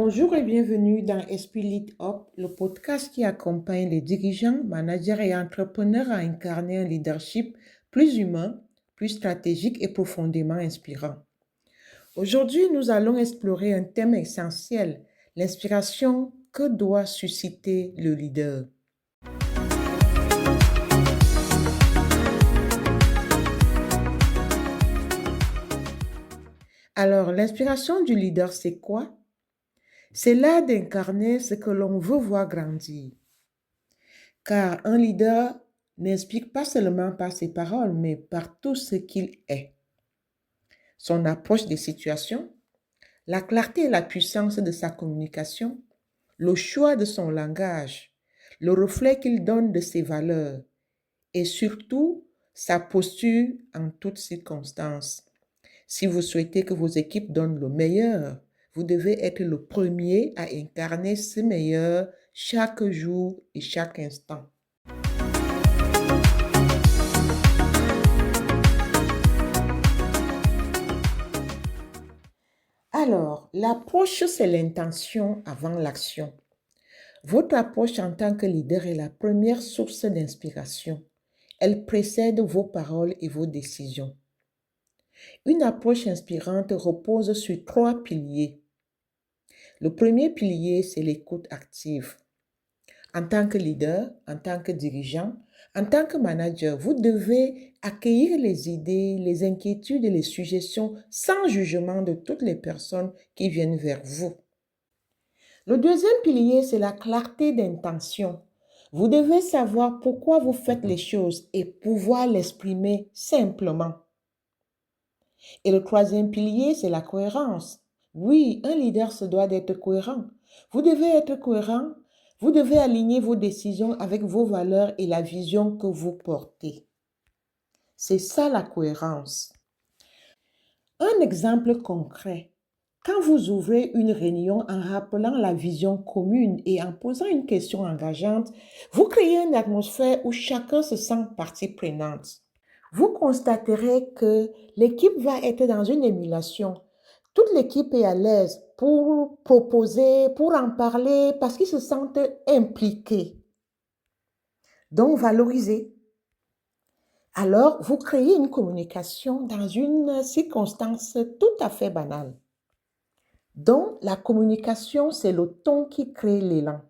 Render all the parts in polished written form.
Bonjour et bienvenue dans Esprit Lead Up, le podcast qui accompagne les dirigeants, managers et entrepreneurs à incarner un leadership plus humain, plus stratégique et profondément inspirant. Aujourd'hui, nous allons explorer un thème essentiel, l'inspiration que doit susciter le leader. Alors, l'inspiration du leader, c'est quoi? C'est l'art d'incarner ce que l'on veut voir grandir. Car un leader n'inspire pas seulement par ses paroles, mais par tout ce qu'il est. Son approche des situations, la clarté et la puissance de sa communication, le choix de son langage, le reflet qu'il donne de ses valeurs et surtout sa posture en toutes circonstances. Si vous souhaitez que vos équipes donnent le meilleur, vous devez être le premier à incarner ce meilleur chaque jour et chaque instant. Alors, l'approche, c'est l'intention avant l'action. Votre approche en tant que leader est la première source d'inspiration. Elle précède vos paroles et vos décisions. Une approche inspirante repose sur 3 piliers. Le premier pilier, c'est l'écoute active. En tant que leader, en tant que dirigeant, en tant que manager, vous devez accueillir les idées, les inquiétudes et les suggestions sans jugement de toutes les personnes qui viennent vers vous. Le deuxième pilier, c'est la clarté d'intention. Vous devez savoir pourquoi vous faites les choses et pouvoir l'exprimer simplement. Et le troisième pilier, c'est la cohérence. Oui, un leader se doit d'être cohérent. Vous devez être cohérent. Vous devez aligner vos décisions avec vos valeurs et la vision que vous portez. C'est ça la cohérence. Un exemple concret. Quand vous ouvrez une réunion en rappelant la vision commune et en posant une question engageante, vous créez une atmosphère où chacun se sent partie prenante. Vous constaterez que l'équipe va être dans une émulation. Toute l'équipe est à l'aise pour proposer, pour en parler, parce qu'ils se sentent impliqués. Donc, valorisés. Alors, vous créez une communication dans une circonstance tout à fait banale. Donc, la communication, c'est le ton qui crée l'élan.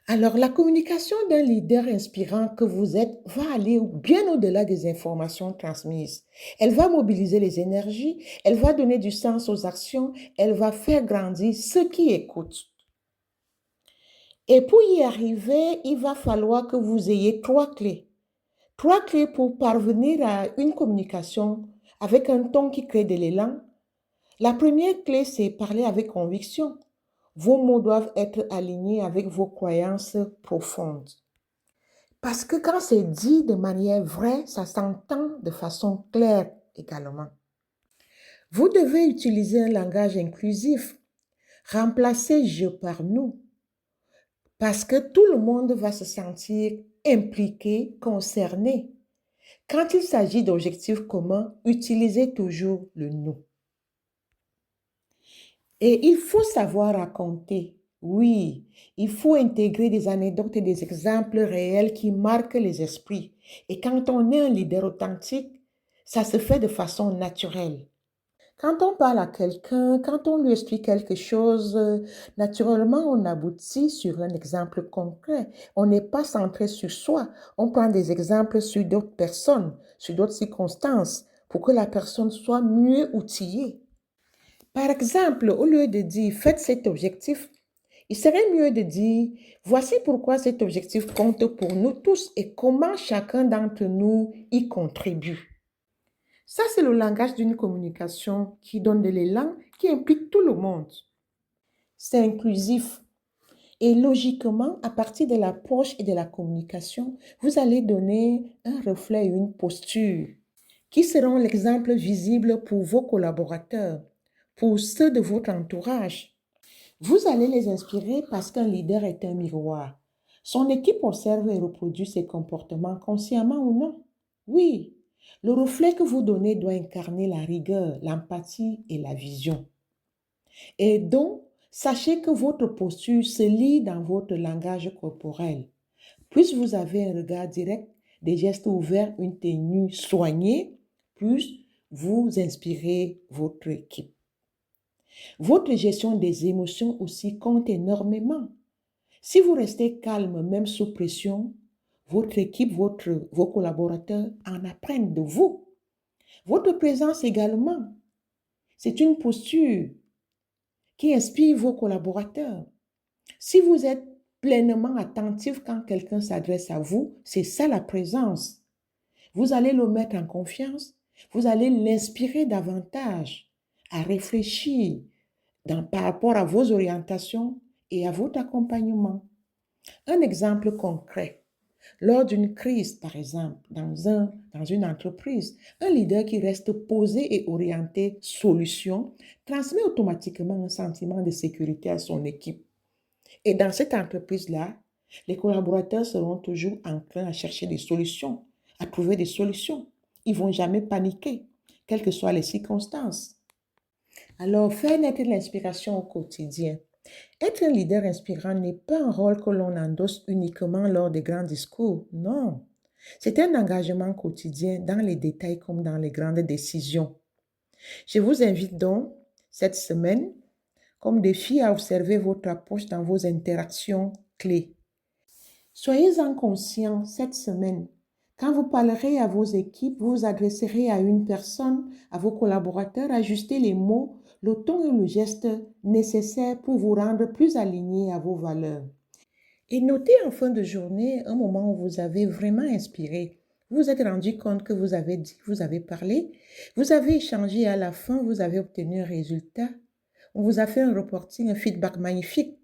Alors, la communication d'un leader inspirant que vous êtes va aller bien au-delà des informations transmises. Elle va mobiliser les énergies, elle va donner du sens aux actions, elle va faire grandir ceux qui écoutent. Et pour y arriver, il va falloir que vous ayez 3 clés. 3 clés pour parvenir à une communication avec un ton qui crée de l'élan. La première clé, c'est parler avec conviction. Vos mots doivent être alignés avec vos croyances profondes. Parce que quand c'est dit de manière vraie, ça s'entend de façon claire également. Vous devez utiliser un langage inclusif. Remplacez je par nous. Parce que tout le monde va se sentir impliqué, concerné. Quand il s'agit d'objectifs communs, utilisez toujours le nous. Et il faut savoir raconter. Oui, il faut intégrer des anecdotes et des exemples réels qui marquent les esprits. Et quand on est un leader authentique, ça se fait de façon naturelle. Quand on parle à quelqu'un, quand on lui explique quelque chose, naturellement, on aboutit sur un exemple concret. On n'est pas centré sur soi. On prend des exemples sur d'autres personnes, sur d'autres circonstances, pour que la personne soit mieux outillée. Par exemple, au lieu de dire faites cet objectif, il serait mieux de dire voici pourquoi cet objectif compte pour nous tous et comment chacun d'entre nous y contribue. Ça, c'est le langage d'une communication qui donne de l'élan, qui implique tout le monde. C'est inclusif. Et logiquement, à partir de l'approche et de la communication, vous allez donner un reflet et une posture qui seront l'exemple visible pour vos collaborateurs, pour ceux de votre entourage. Vous allez les inspirer parce qu'un leader est un miroir. Son équipe observe et reproduit ses comportements consciemment ou non. Oui, Le reflet que vous donnez doit incarner la rigueur, l'empathie et la vision. Et donc, sachez que votre posture se lit dans votre langage corporel. Plus vous avez un regard direct, des gestes ouverts, une tenue soignée, plus vous inspirez votre équipe. Votre gestion des émotions aussi compte énormément. Si vous restez calme, même sous pression, votre équipe, vos collaborateurs en apprennent de vous. Votre présence également, c'est une posture qui inspire vos collaborateurs. Si vous êtes pleinement attentif quand quelqu'un s'adresse à vous, c'est ça la présence. Vous allez le mettre en confiance, vous allez l'inspirer davantage à réfléchir par rapport à vos orientations et à votre accompagnement. Un exemple concret. Lors d'une crise, par exemple, dans une entreprise, un leader qui reste posé et orienté solution transmet automatiquement un sentiment de sécurité à son équipe. Et dans cette entreprise-là, les collaborateurs seront toujours enclins à chercher des solutions, à trouver des solutions. Ils ne vont jamais paniquer, quelles que soient les circonstances. Alors, faire naître l'inspiration au quotidien. Être un leader inspirant n'est pas un rôle que l'on endosse uniquement lors des grands discours. Non, c'est un engagement quotidien dans les détails comme dans les grandes décisions. Je vous invite donc, cette semaine, comme défi à observer votre approche dans vos interactions clés. Soyez-en conscients cette semaine. Quand vous parlerez à vos équipes, vous vous adresserez à une personne, à vos collaborateurs, ajustez les mots, le ton et le geste nécessaires pour vous rendre plus alignés à vos valeurs. Et notez en fin de journée un moment où vous avez vraiment inspiré. Vous vous êtes rendu compte que vous avez dit, vous avez parlé, vous avez échangé et à la fin, vous avez obtenu un résultat. On vous a fait un reporting, un feedback magnifique.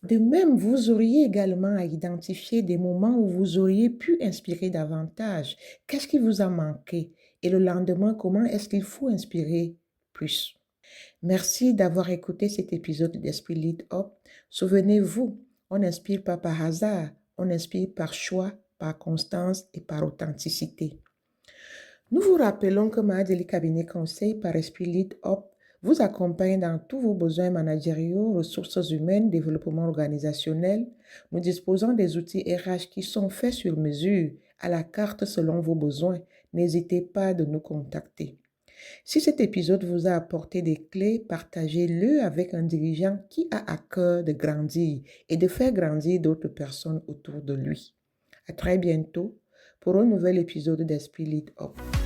De même, vous auriez également à identifier des moments où vous auriez pu inspirer davantage. Qu'est-ce qui vous a manqué? Et le lendemain, comment est-ce qu'il faut inspirer plus? Merci d'avoir écouté cet épisode d'Esprit Lead Up. Souvenez-vous, on n'inspire pas par hasard, on inspire par choix, par constance et par authenticité. Nous vous rappelons que Mahadeli Cabinet Conseil par Esprit Lead Up vous accompagne dans tous vos besoins managériaux, ressources humaines, développement organisationnel. Nous disposons des outils RH qui sont faits sur mesure, à la carte selon vos besoins. N'hésitez pas de nous contacter. Si cet épisode vous a apporté des clés, partagez-le avec un dirigeant qui a à cœur de grandir et de faire grandir d'autres personnes autour de lui. À très bientôt pour un nouvel épisode d'Esprit Lead Up.